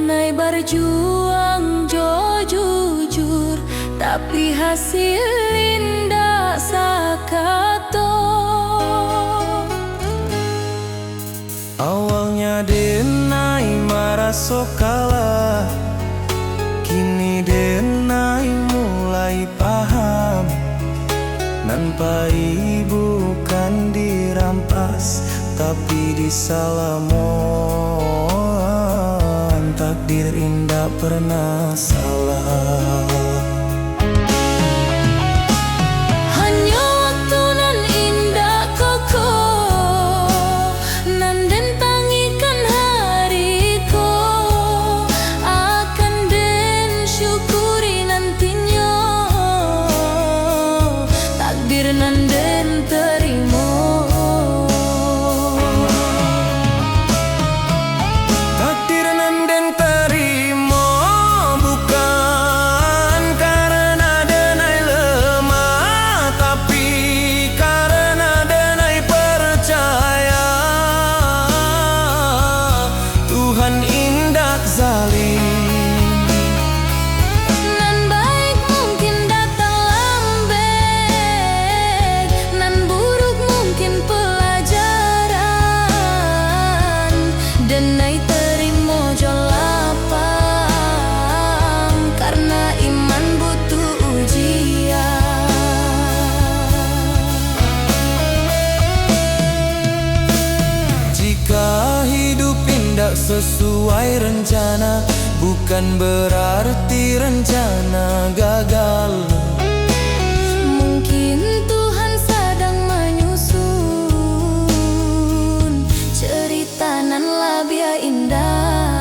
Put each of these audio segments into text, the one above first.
denai berjuang jo jujur, tapi hasil indah sakato. Awalnya denai merasa kalah, kini denai mulai paham. Nampai bukan dirampas, tapi disalamon. Takdir indah pernah salah. Hanya waktu nan indah koko, nan den tangikan hariku, akan den syukuri nantinya. Takdir nan den terima, Takdir nan den terima, bukan karena denai lemah, tapi karena denai percaya Tuhan indah zalim. nan baik mungkin datang lambat, nan buruk mungkin pelajaran. Denai terima jo lapang, karena iman butuh ujian. Jika hidup indah sesuai rencana, bukan berarti rencana gagal. Mungkin Tuhan sedang menyusun cerita nan labia indah.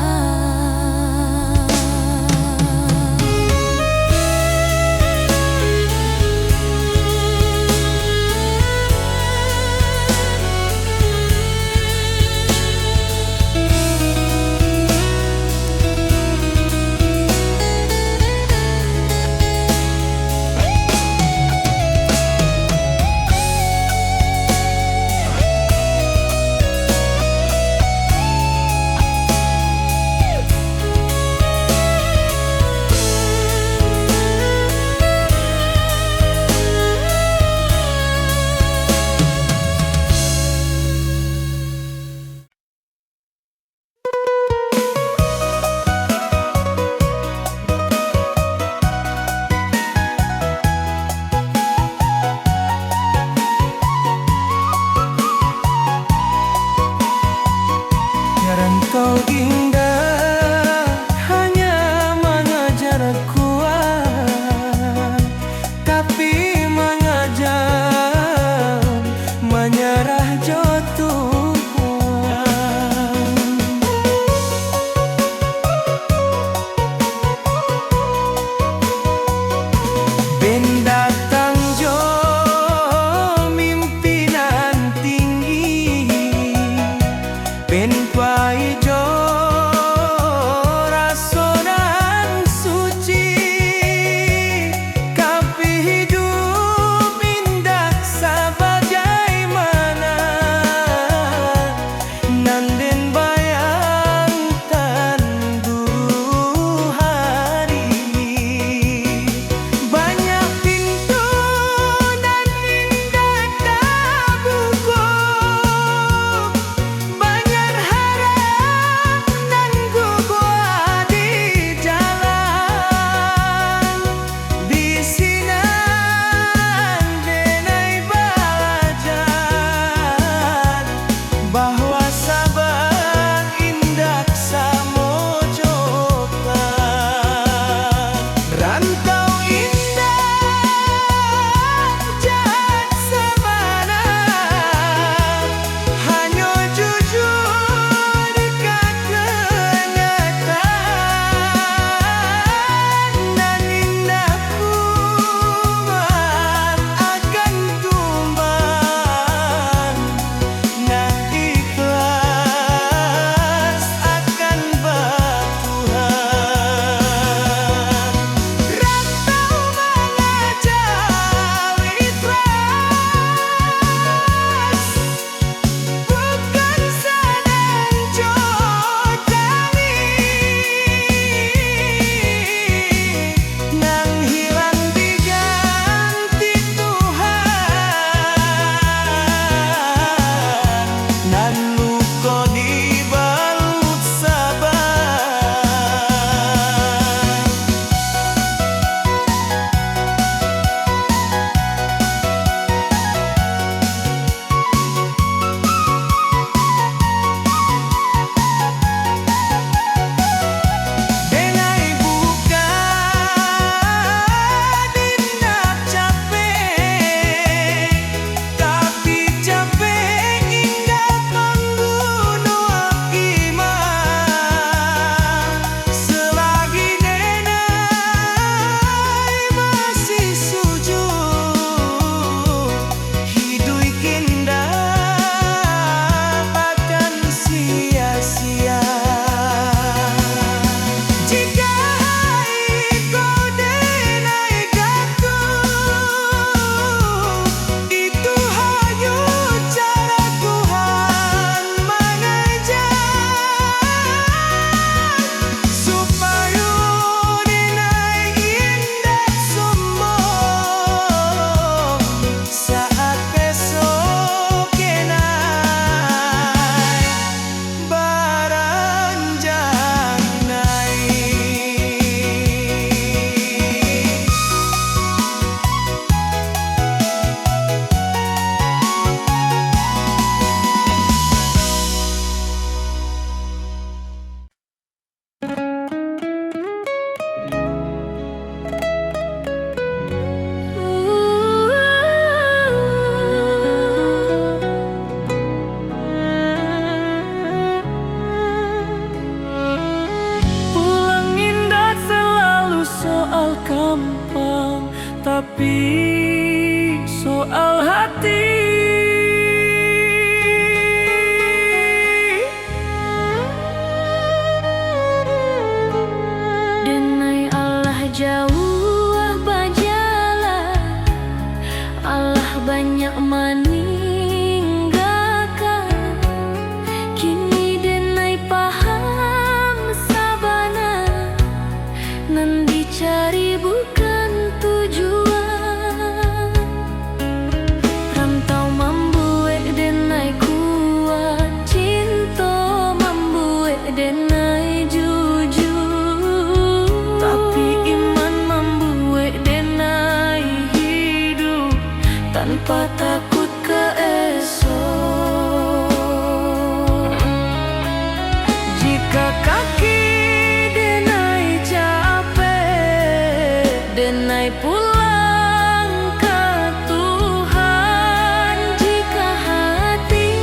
denai pulang ke Tuhan. Jika hati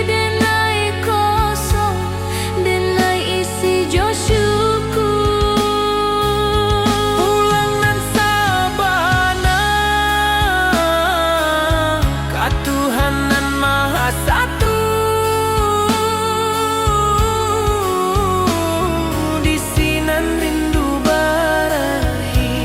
denai kosong, denai isi jo syukur. Pulang nan sabana ka Tuhan nan Maha Satu. Di sinan rindu barahi,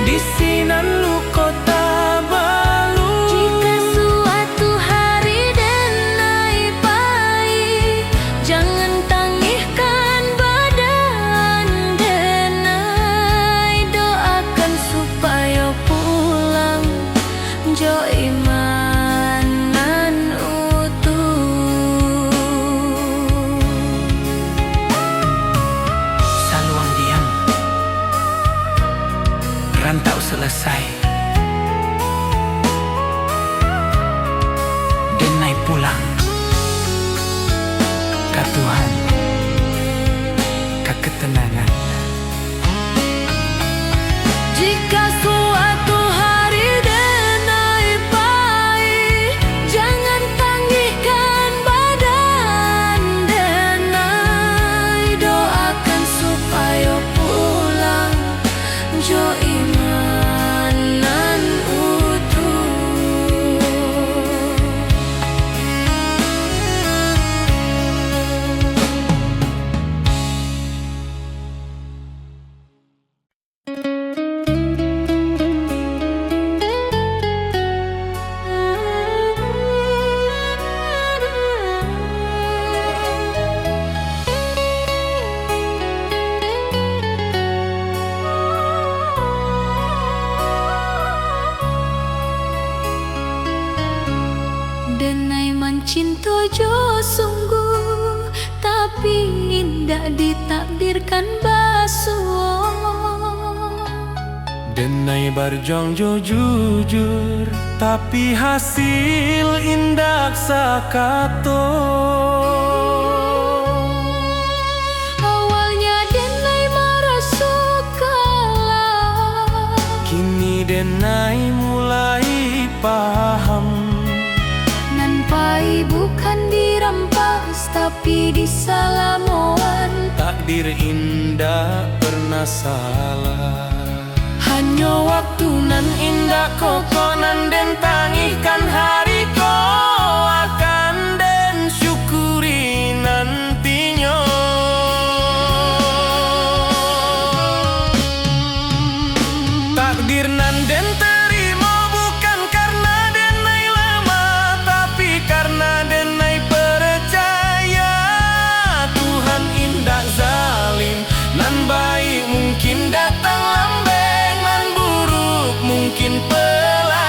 di sinan lu kota balu. Jika suatu hari denai pahit, jangan tangihkan badan denai. Doakan supaya pulang jo imanan utuh. Saluang diam, rantau selesai, denai pulang ke Tuhan, ke ketenangan. Jika suatu hari denai pahit, jangan tangihkan badan denai. Doakan supaya pulang jo imanan utuh. Denai mencinta jo sungguh, tapi indah ditakdirkan basuh. Denai berjuang jo jujur, tapi hasil indak sakato. Awalnya denai merasa kalah, Kini denai mulai paham, nan pai bukan dirampas tapi disalamoan. takdir indah pernah salah. Hanya waktu nan indah kokonan den tangihkan hari ko akan den syukuri nantinya. Takdir nan den terima bukan karena denai lama, tapi karena denai percaya Tuhan indah zalim. Nan baik mungkin datang lambeng, nan buruk mungkin pelan.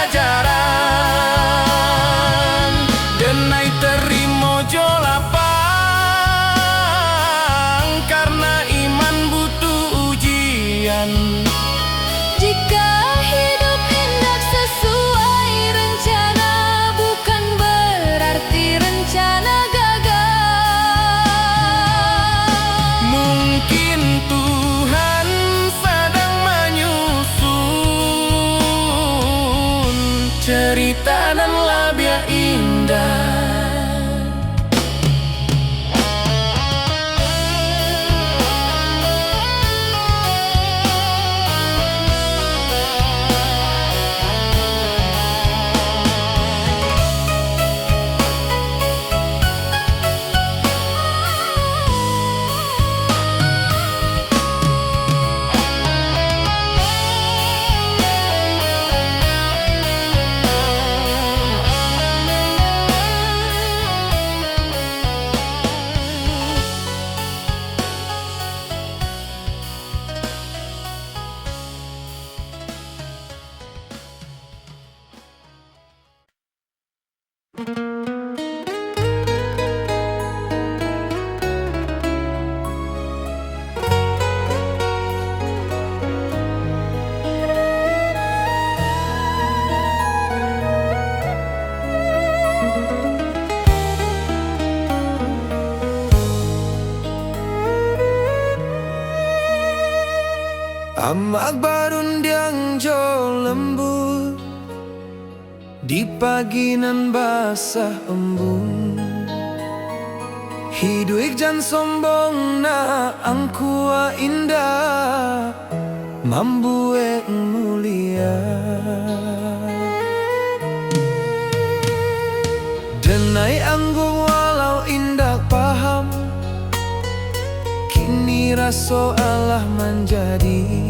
Amak barundiang jo lembut di pagi nan basah embun. Hidup jan sombong na angkua indah mambuek mulia. Denai anggung walau indah paham, kini raso Allah menjadi.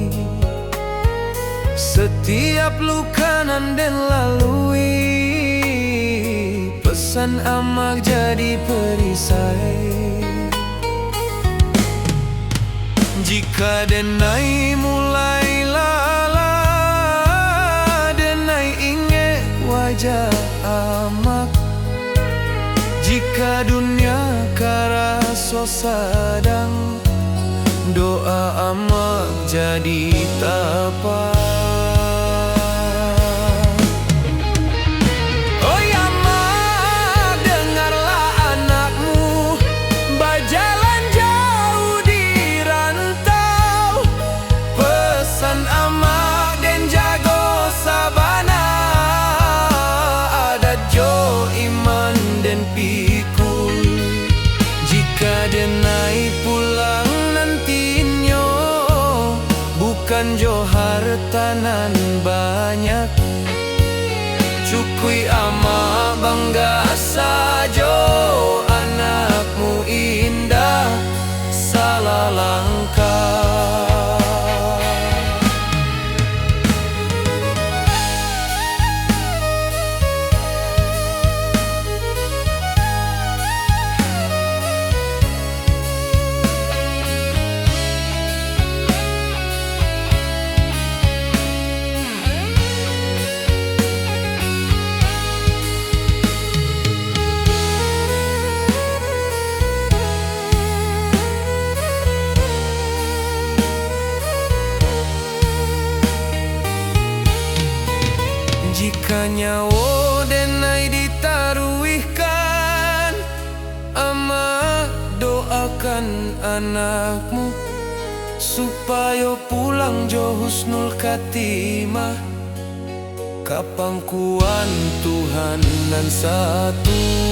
Setiap luka nan den lalui, pesan amak jadi perisai. Jika denai mulai lala, denai ingat wajah amak. Jika dunia karaso sadang, doa amak jadi tapak. Oh ya mak, dengarlah anakmu berjalan jauh di rantau. Pesan amak dan jago sabana, adat jo iman dan pikul. Jika denai pulang nantinya, bukan jo hartanan banyak, cukui ama bangga sajo. Anakmu indah salah langkah. Jika nyawa denai ditaruhkan, ama doakan anakmu supaya pulang jo husnul khatimah. Kapangkuan Tuhan nan satu.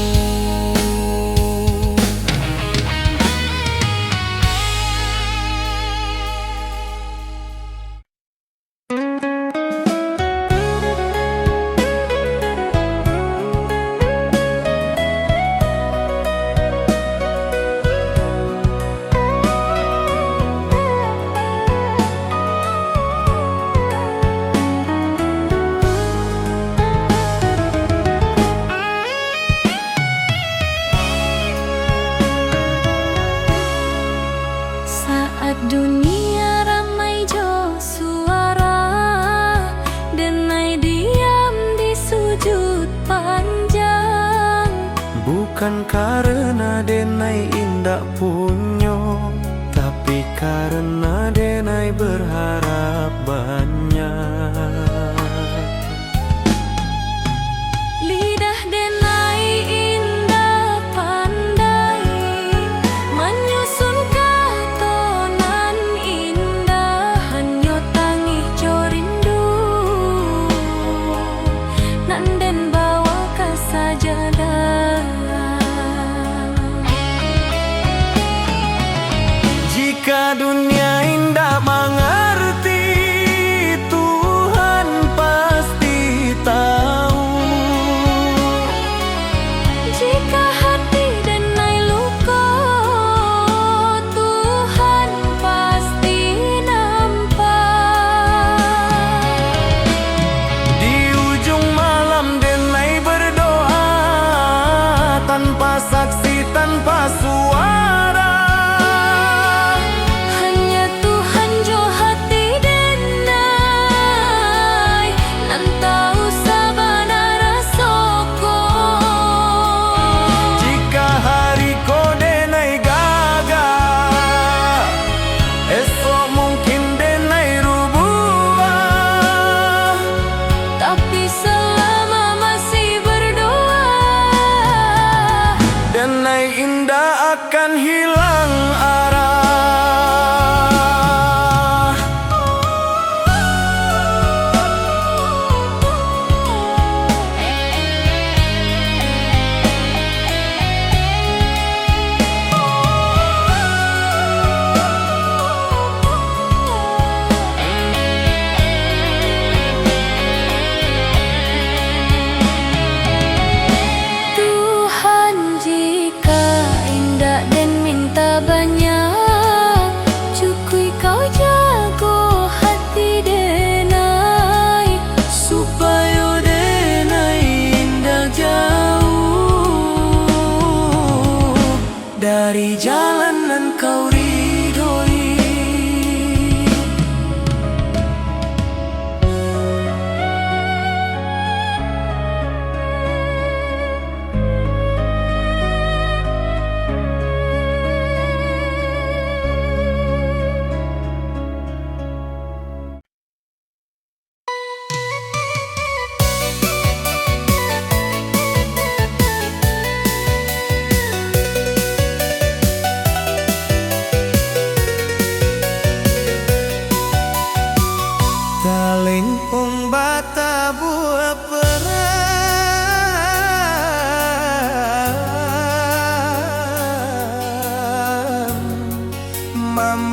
Dunia ramai jo suara, denai diam di sujud panjang. Bukan karena denai indak punyo, tapi karena denai berharap banyak. Lidah denai indah pandai menyusun katonan indah, hanya tangih jo rindu nan den bawa ke sajadah. Jika dunia indah mengerti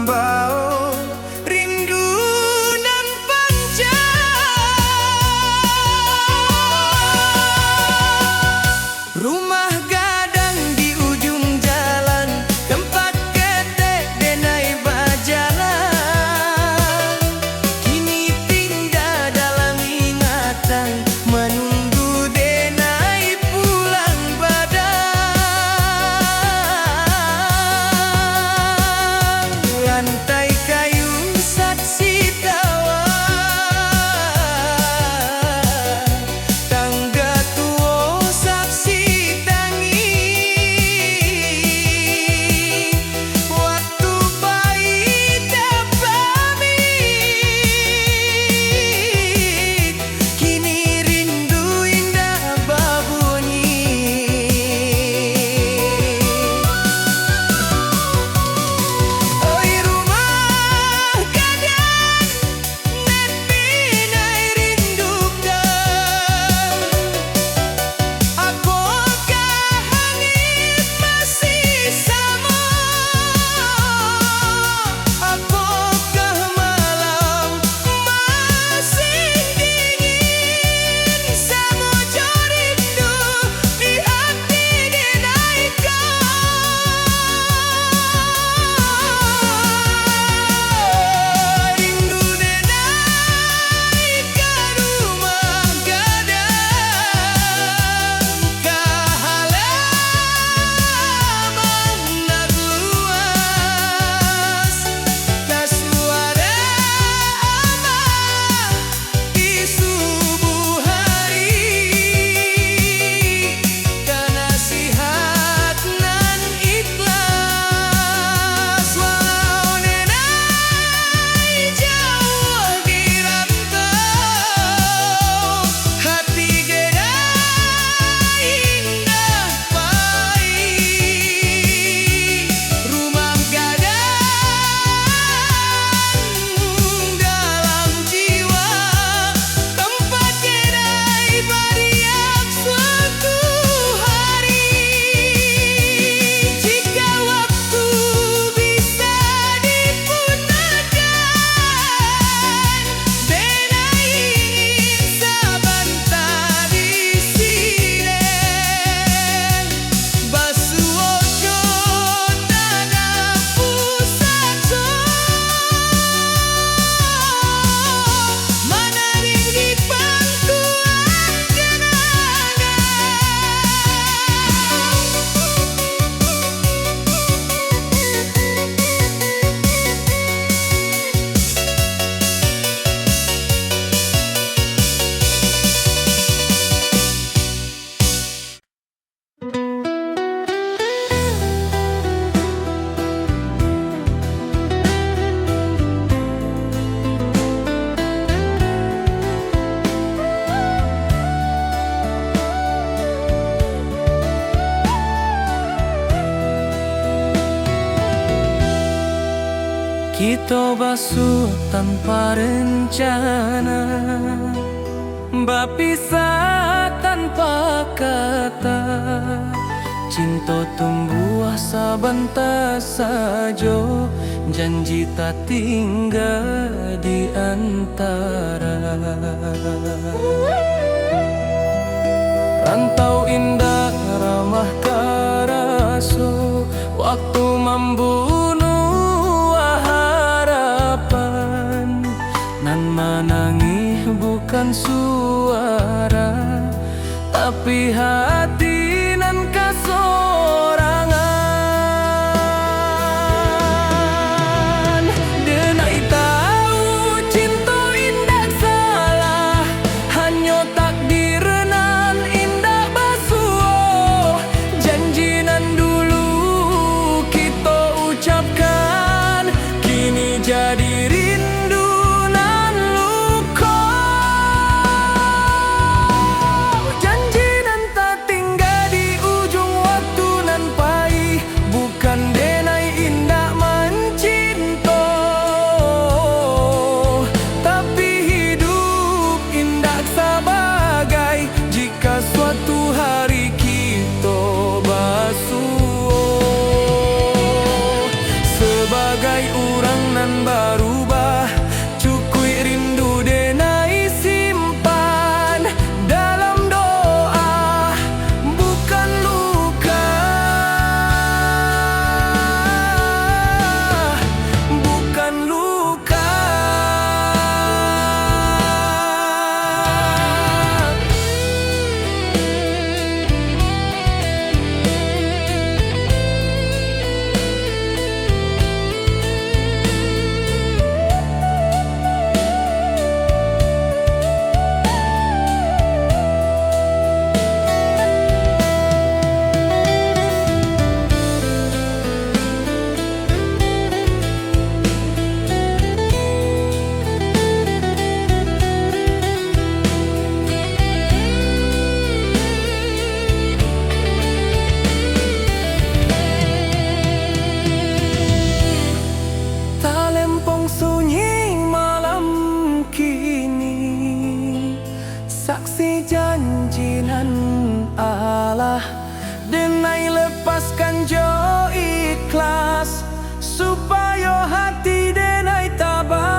mambao rindu nan panjang. Rumah gadang di ujung jalan, tempat ketek denai bajalan, kini tinggal dalam ingatan, menunggu denai pulang badang. Lantai kayu saksi tawa, tangga tua saksi tangi, waktu bayi tak pamit, kini rindu indah berbunyi. Oi rumah gadang, nepi nai rindukan, apakah langit masih sama? Apakah malam masih dingin? Samuja rindu di hati dinaikkan. Rindu dinaikkan rumah gadang, ke halaman nak luas, ke suara amah di subuh hari, ke nasihat nan ikhlas. Walau denai jauh di rantau, hati gedai indah pahit. Rumah gadang dalam jiwa, tempat gedai beriak suatu hari. Jika waktu bisa diputarkan, denai ingin sebentar di sini, basuh tanah pusat, menarik di pangkuan kenangan. Kita basuh tanpa rencana, berpisah tanpa kata, cinta tumbuh sebentar saja, janji tak tinggal di antara. Rantau indah ramah karasu, waktu membunuh harapan, nan menangis bukan suara, tapi hati nan kasorangan. Denai tahu cinta indah salah, hanya takdir nan indah basuh, janji nan dulu kita ucapkan, kini jadi rindu nan luka. yang sunyi malam kini, saksi janji nan Allah. Denai lepaskan jo ikhlas, supaya hati denai tak balik.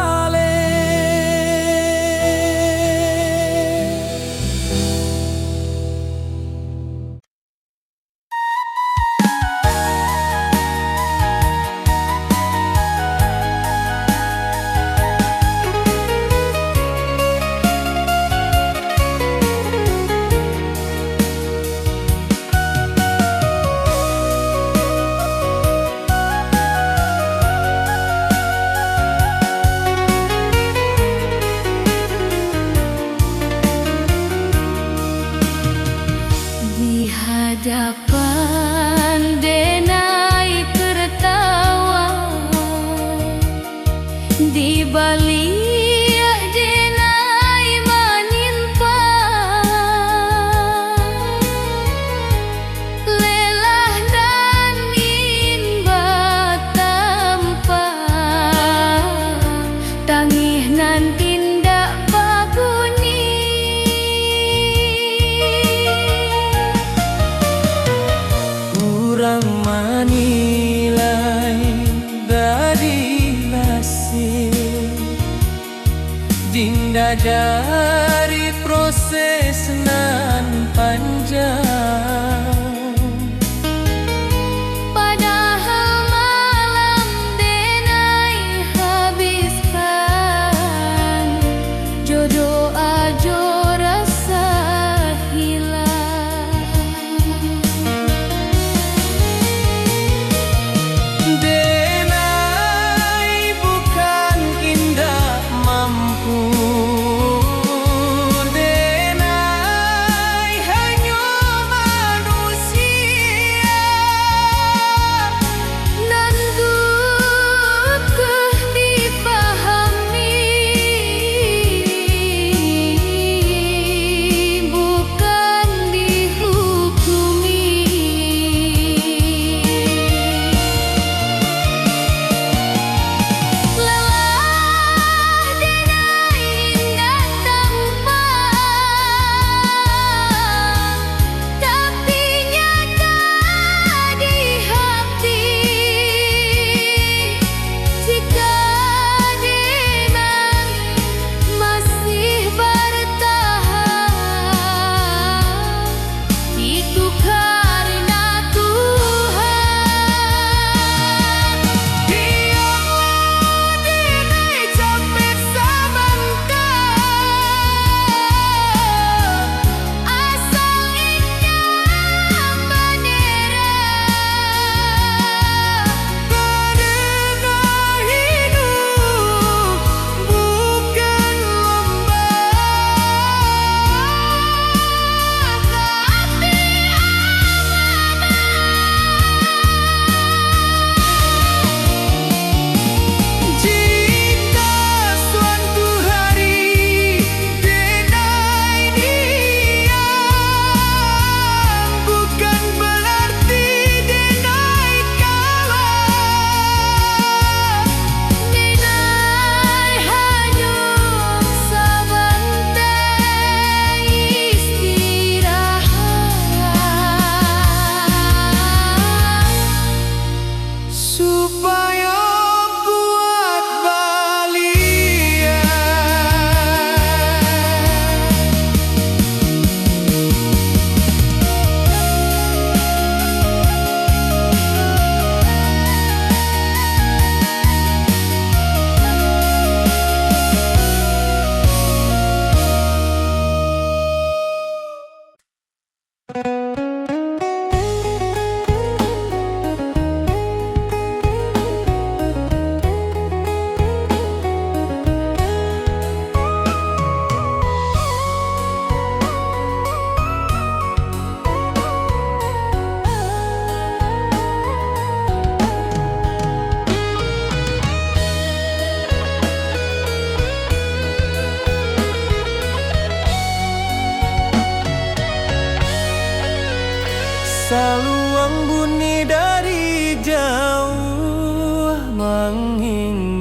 Di hadapan denai tertawa, di balik denai menimpa, lelah dan inbat tanpa tangih nan tindak babuni. Kurang manilai dari nasib, dinda dari proses nan panjang. Padahal malam denai habiskan, jodoh ajo rasa hilang. Denai bukan indah mampu, denai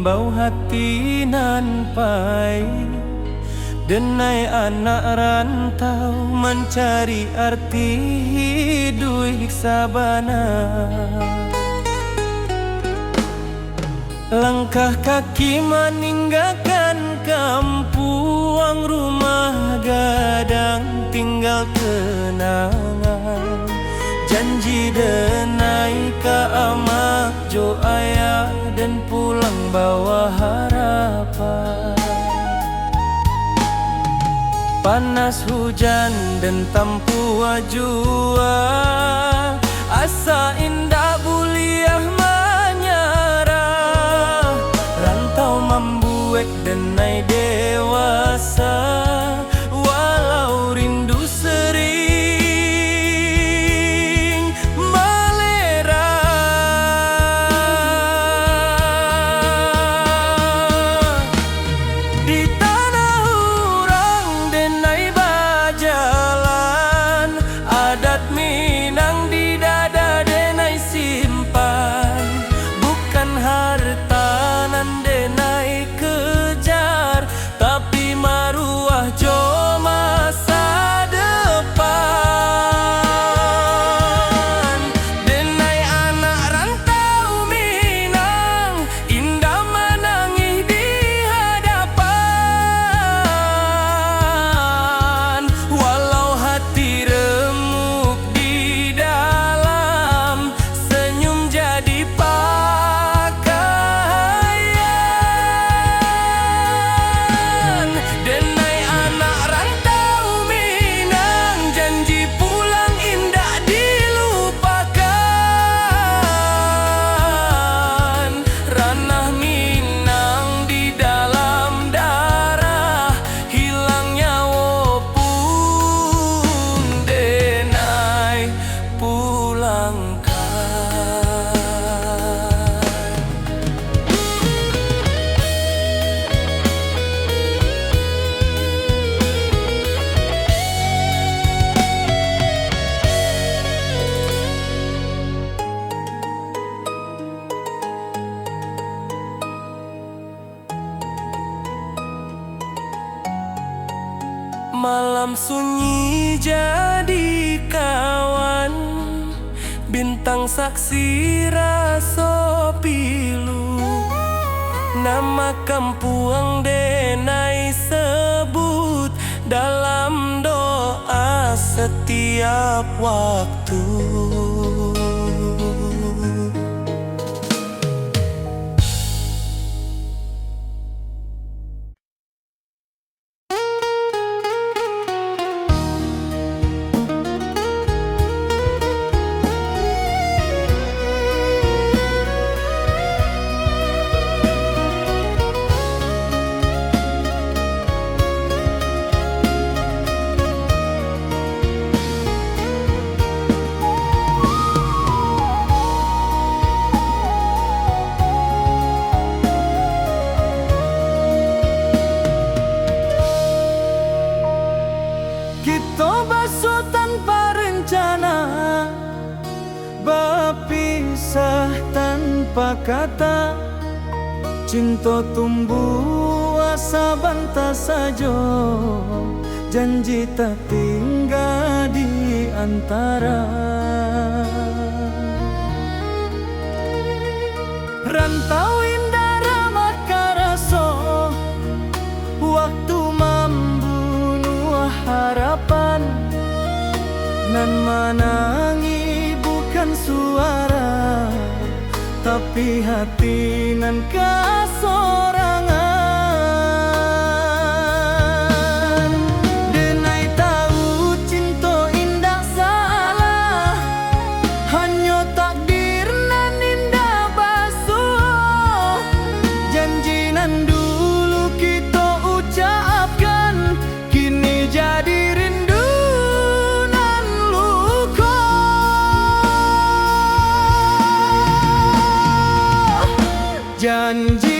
bau hati nan pai. Denai anak rantau mencari arti hidup sabana. Langkah kaki meninggalkan kampung, rumah gadang tinggal kenangan. Janji denai ka ama jo ayah dan pulang bawa harapan. Panas hujan dan tampua jua, asa indah buliah menyerah. Rantau membuat denai dewasa, walau rindu sering melera. Di tanah urang denai bajalan, adat Minang di dada denai simpan. Bukan harta nan denai kejar, tapi maruah jo masa depan. Denai anak rantau Minang, indah menangis di hadapan. Walau hati remuk di dalam, senyum jadi pakaian. Denai anak rantau Minang, janji pulang indah dilupakan. Ranah Minang di dalam darah, hilang nyawa pun denai pulangkan. Malam sunyi jadi kawan, bintang saksi raso pilu. Nama kampung denai sebut dalam doa setiap waktu. Kita basuh tanpa rencana, berpisah tanpa kata. Cinta tumbuh asa bantah saja, janji tak tinggal di antara. Rantau indah ramah karaso, waktu membunuh harapan. Nan menangi bukan suara, tapi hati nan kasorangan. Denai tahu cinta indah salah, hanya takdir nan indah basuh. Janji nan dulu kita ucapkan, kini jadi rindu nan luka. Janji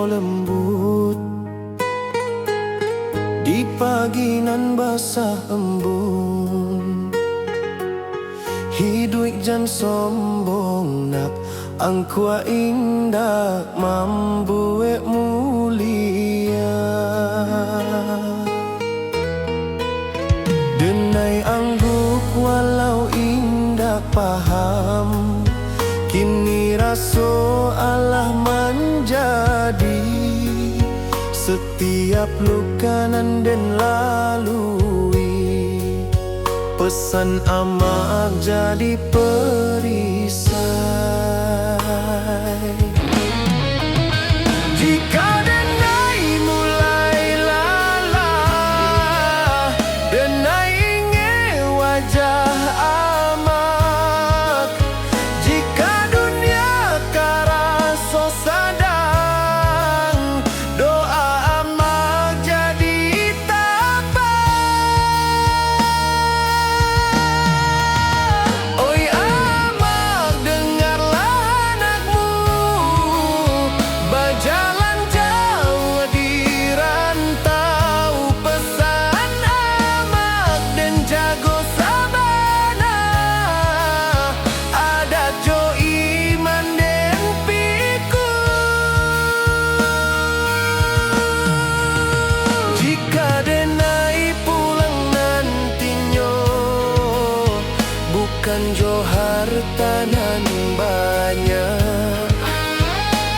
kau lembut di pagi nan basah embun. Hidup jan sombong nak angkua indah mambuek mulia. Denai angguk walau indah paham, kini raso Allah menjadi setiap luka nan den lalui. Pesan amak jadi perisai. Jika denai mulai lalah, denai ingin wajah amak. Jika dunia karaso sadang, doa amak jadi tabah. Oi amak, dengarlah anakmu berjalan jauh di rantau. Pesan amak dan jago sabana, adat jo iman den piku. Jika denai pulang nantinya, bukan jo harta nan banyak.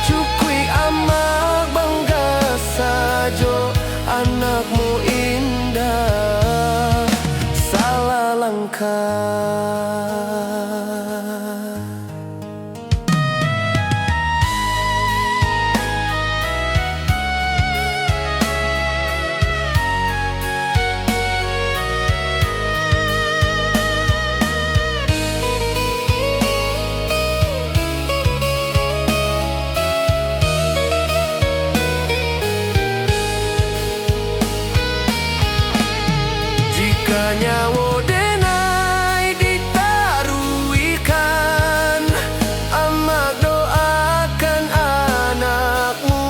Cukui amak bangga sajo, anakmu indah salah langkah. Jika nyawa denai ditaruikan, amak doakan anakmu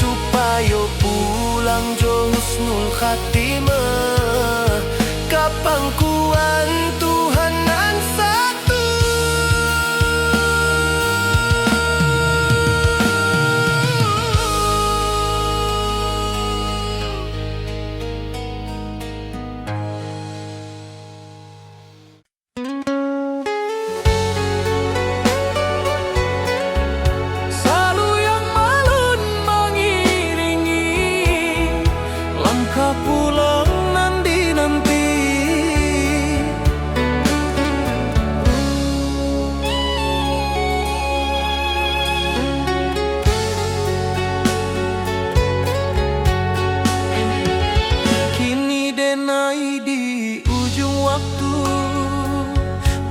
supaya pulang jo husnul khatimah ka pangkuan Tuhan nan satu. Salu yang malun mengiringi langkah pulang nanti-nanti. Kini denai di ujung waktu,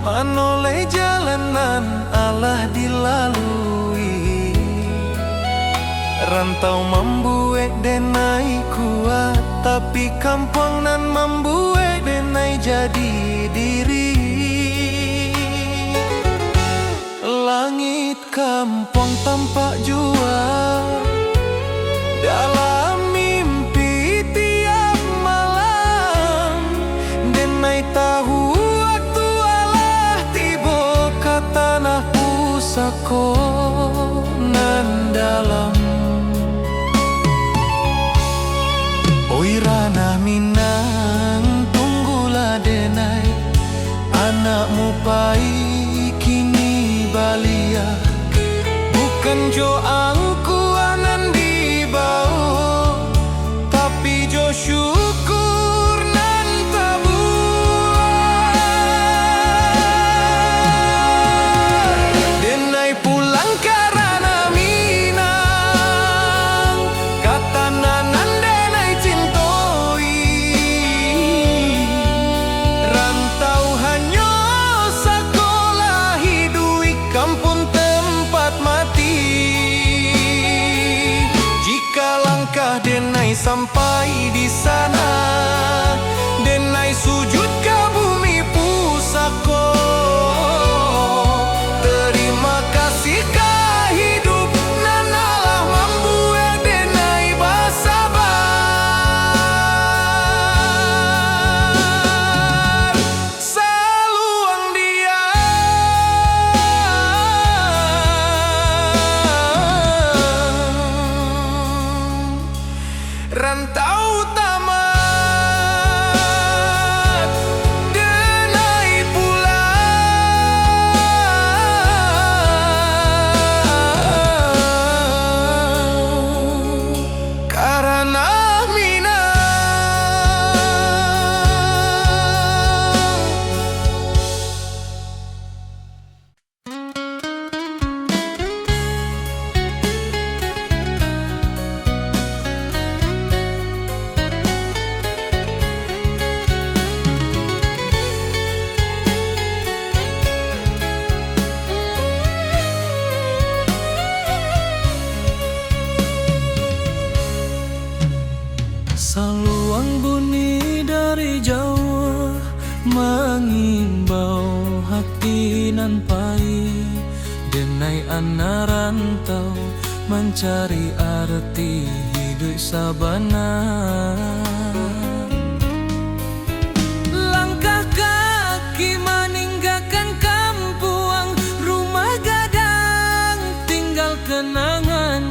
menoleh jalanan Allah dilalui. Rantau membuat denai kuat, tapi kampung nan membuat denai jadi diri. Langit kampung tampak jua dalam mimpi tiap malam. Denai tahu waktu Allah tiba ke tanah pusaka nan dalam. Oi ranah Minang, tunggulah denai, anakmu pai kini balia. Bukan jo angkuanan di bawah, tapi jo syukur nan tabuah. Denai pulang ke ranah Minang, kata nanan denai cintoi. Rantau hanya sekolah hidup kampung tempat mati. rantau tamat denai pulang karena Minang. Saluang bunyi dari jauh mengimbau hati nan pahit. Denai anak rantau mencari arti hidup sabana. Langkah kaki meninggalkan kampung, rumah gadang tinggal kenangan.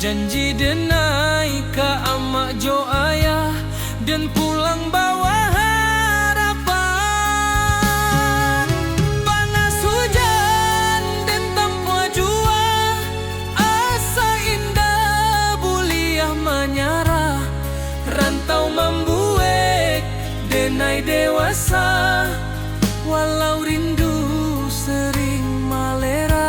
Janji denai ka amak jo ayah dan pulang bawa harapan. Panas hujan dan tanpa jua, asa indah buliah menyarah. Rantau membuat denai dewasa, walau rindu sering malerai.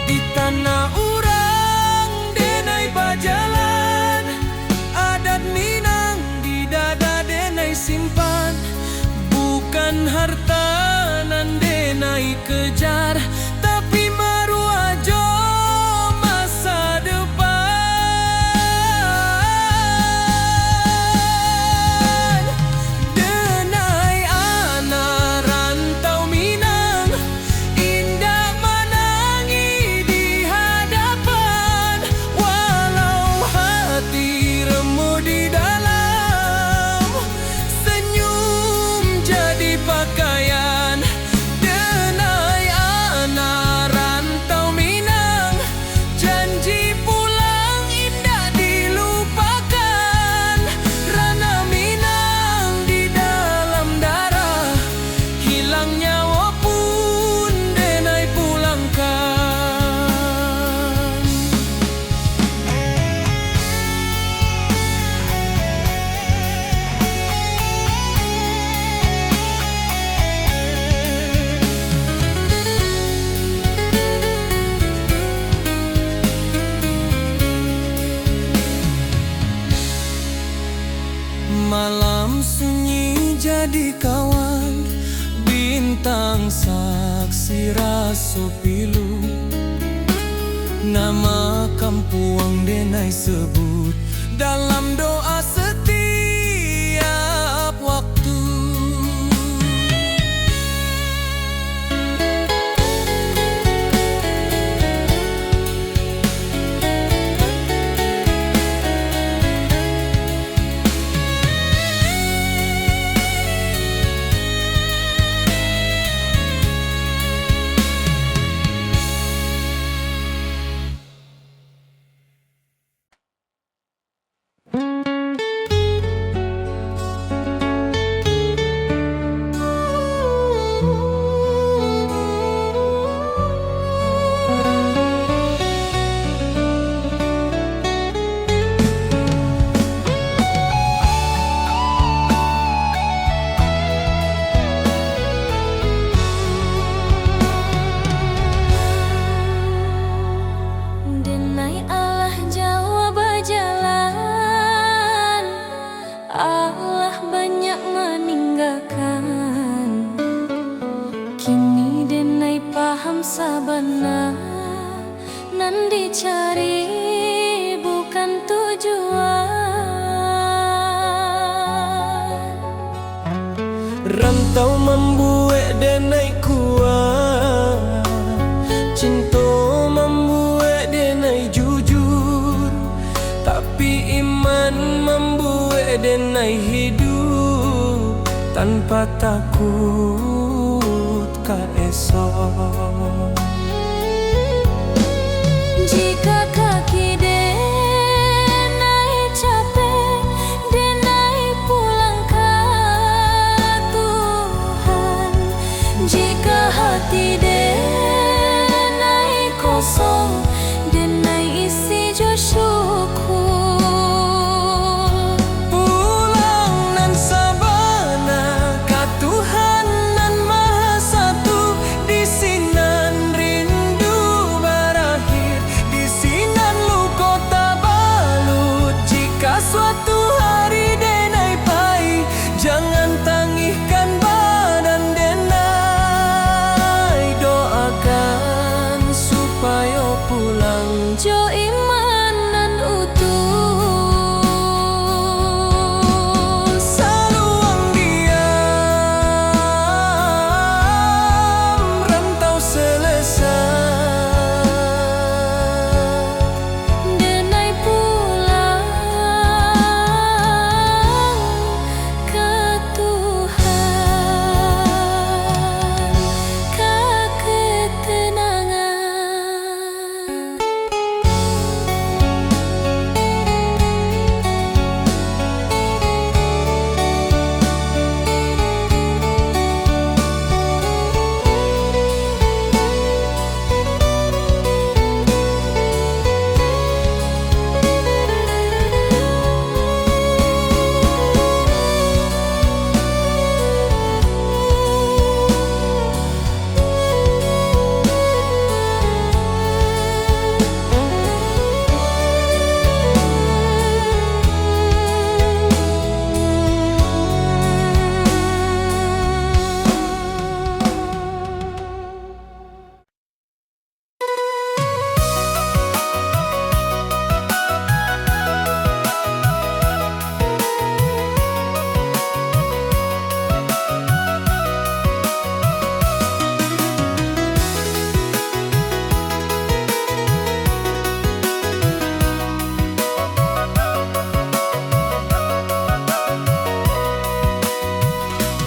Di tanah urang denai bajalan, adat Minang di dada denai simpan. Bukan harta nan denai kejar, tapi maruah jo masa depan. Denai anak rantau Minang, indah menangi di hadapan. Walau hati remuk di dalam, senyum jadi pakaian. Denai anak rantau Minang, janji pulang indah dilupakan. Rana Minang di dalam darah, hilang nyawa pun denai pulangkan. Malam sunyi jadi kawan, bintang saksi raso pilu. Nama kampung denai sebut dalam doa setiap waktu. Denai Allah Jawa berjalan, Allah banyak meninggalkan. Kini denai paham sabana, nan dicari bukan tujuan. Rantau membuat denai kuat, cinta membuat denai jujur, tapi iman membuat denai hidup tanpa takut ka esok. kosong denai isi jo syukur. Pulang nan sabana ka Tuhan nan Maha Satu, di sinan rindu berakhir, di sinan luka tak balut. Jika suatu hari denai pai, jangan tangihkan badan denai, doakan supaya pulang Jo iman nan utuh. saluang diam, rantau selesai. Denai pulang ke Tuhan, ke ketenangan.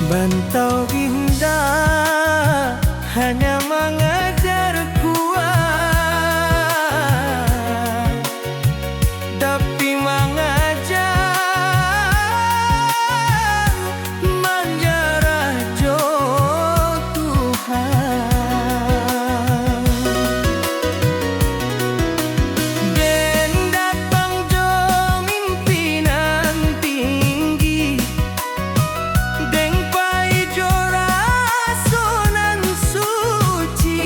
Bantau indah hanya mengajar kuat, tapi mengajar menjarah jo Tuhan. Den datang jo mimpinan tinggi, deng pai jo rasunan suci.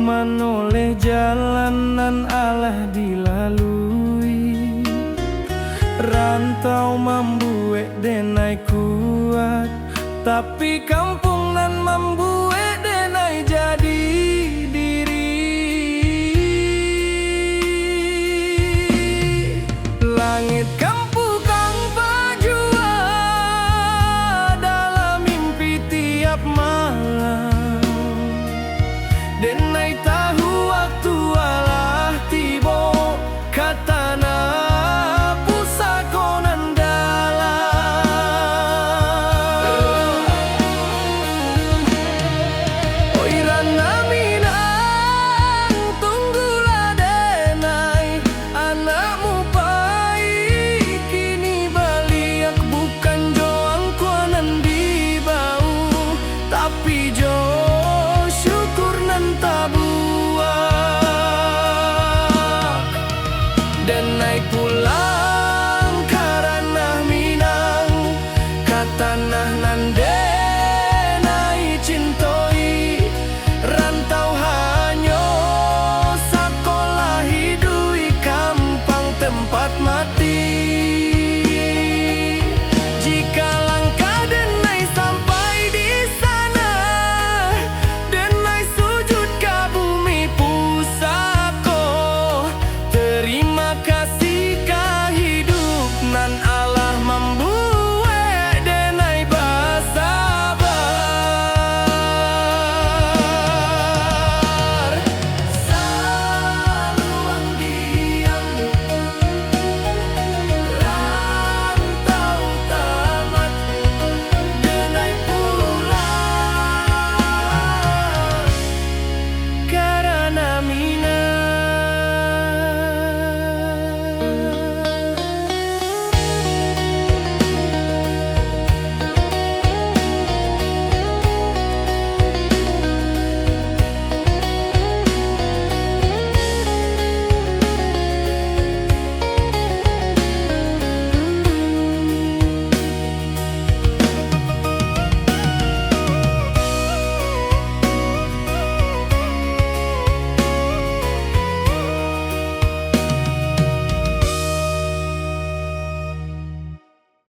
manoleh jalanan alah dilalui. Rantau membuat denai kuat, tapi kampung nan membuat denai jadi diri. Langit kampung kang bajua dalam mimpi tiap malam.